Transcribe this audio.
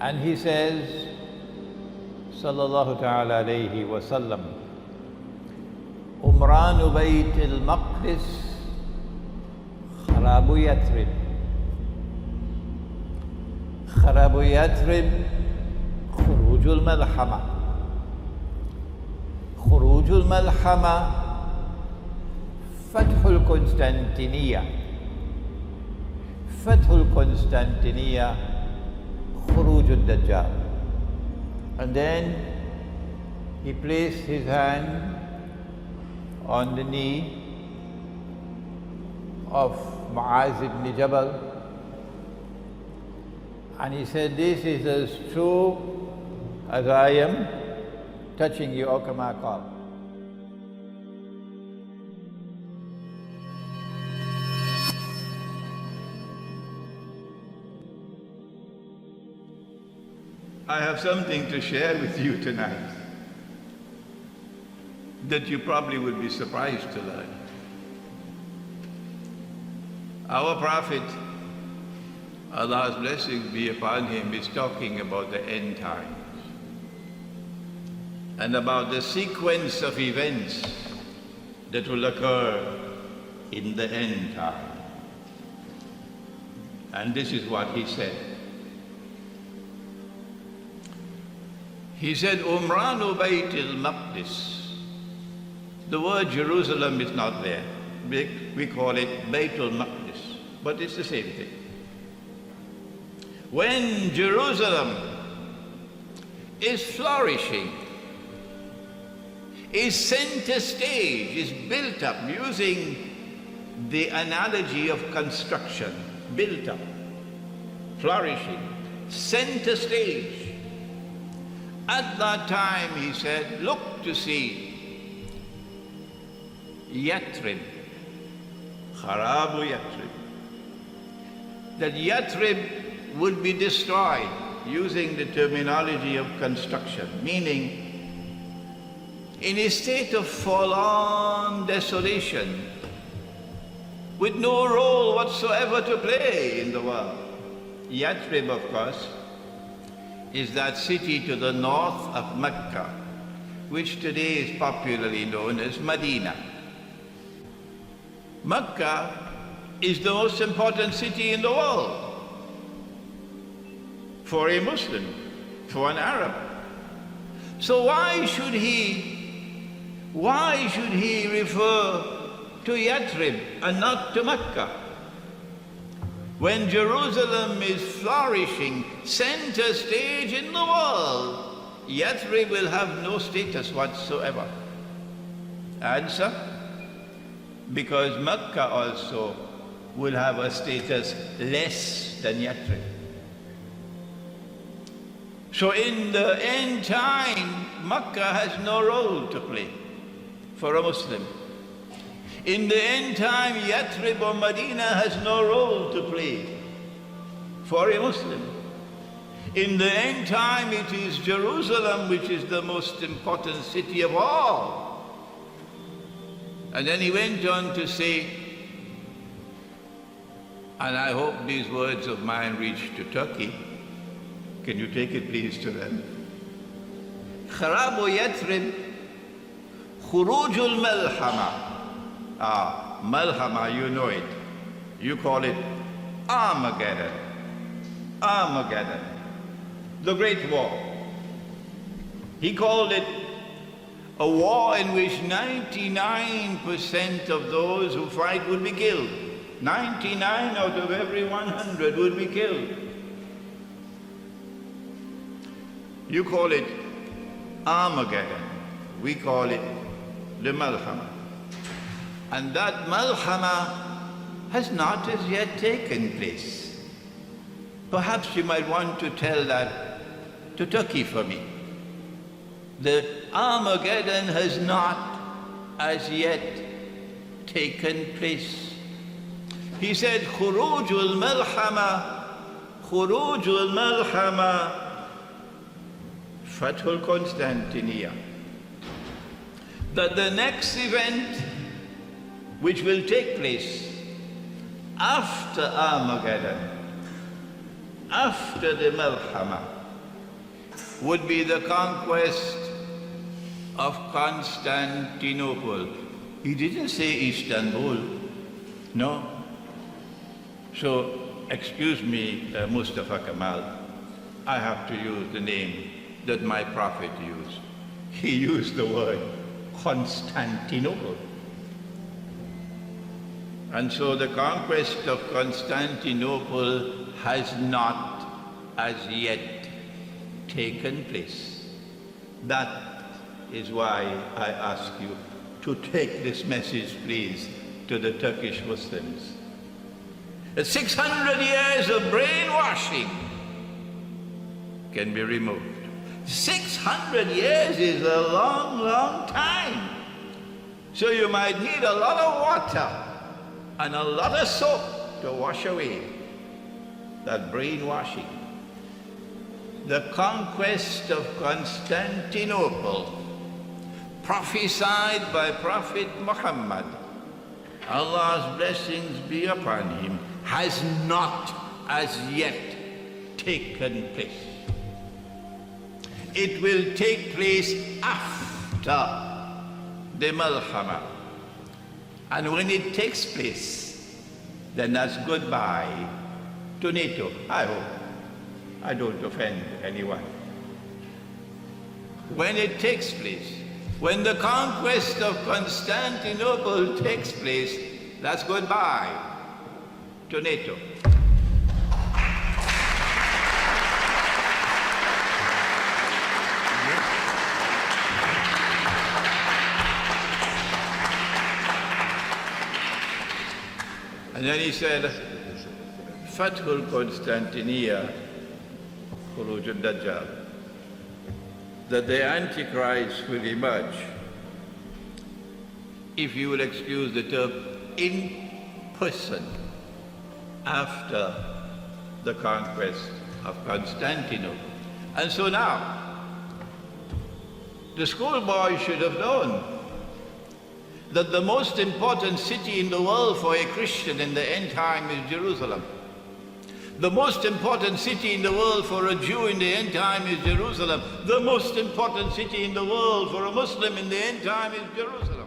And he says, sallallahu ta'ala alayhi wa sallam, Umranu Bayt al-Maqdis Kharabu Yathrib. Kharabu Yathrib Khurujul Malhama. Khurujul Malhama Fathul Constantiniya. Fathul Constantiniya Khurujul Dajjal. And then he placed his hand on the knee of Mu'az ibn Jabal, and he said, this is as true as I am touching you, O kama qala. I have something to share with you tonight that you probably would be surprised to learn. Our Prophet, Allah's blessings be upon him, is talking about the end times and about the sequence of events that will occur in the end time. And this is what he said. He said, Umranu Bayt al-Maqdis. The word Jerusalem is not there. We call it Bayt al-Maqdis, but it's the same thing. When Jerusalem is flourishing, is center stage, is built up using the analogy of construction, built up, flourishing, center stage. At that time, he said, look to see Yathrib, Kharabu Yathrib. That Yathrib would be destroyed using the terminology of construction, meaning in a state of forlorn desolation, with no role whatsoever to play in the world. Yathrib, of course, is that city to the north of Mecca, which today is popularly known as Medina. Mecca is the most important city in the world for a Muslim, for an Arab. So why should he refer to Yathrib and not to Mecca? When Jerusalem is flourishing, center stage in the world, Yathrib will have no status whatsoever. Answer? Because Mecca also will have a status less than Yathrib. So in the end time, Mecca has no role to play for a Muslim. In the end time, Yathrib or Medina has no role to play for a Muslim. In the end time, it is Jerusalem which is the most important city of all. And then he went on to say, and I hope these words of mine reach to Turkey. Can you take it please to them? Kharabu Yathrib, Khurujul Malhama. Malhama, you know it. You call it Armageddon. Armageddon. The Great War. He called it a war in which 99% of those who fight would be killed. 99 out of every 100 would be killed. You call it Armageddon. We call it the Malhama. And that Malhama has not as yet taken place. Perhaps you might want to tell that to Turkey for me. The Armageddon has not as yet taken place. He said, Khurujul Malhama, Khurujul Malhama, Fathul Constantiniya. That the next event which will take place after Armageddon, after the Malhama, would be the conquest of Constantinople. He didn't say Istanbul, no. So, excuse me, Mustafa Kemal, I have to use the name that my prophet used. He used the word Constantinople. And so the conquest of Constantinople has not as yet taken place. That is why I ask you to take this message, please, to the Turkish Muslims. 600 years of brainwashing can be removed. 600 years is a long, long time. So you might need a lot of water and a lot of soap to wash away that brainwashing. The conquest of Constantinople, prophesied by Prophet Muhammad, Allah's blessings be upon him, has not as yet taken place. It will take place after the Malhama. And when it takes place, then that's goodbye to NATO. I hope I don't offend anyone. When it takes place, when the conquest of Constantinople takes place, that's goodbye to NATO. And then he said, Fathul Constantiniya, Khuruj al-Dajjal, that the Antichrist will emerge, if you will excuse the term, in person after the conquest of Constantinople. And so now, the schoolboy should have known that the most important city in the world for a Christian in the end time is Jerusalem. The most important city in the world for a Jew in the end time is Jerusalem. The most important city in the world for a Muslim in the end time is Jerusalem.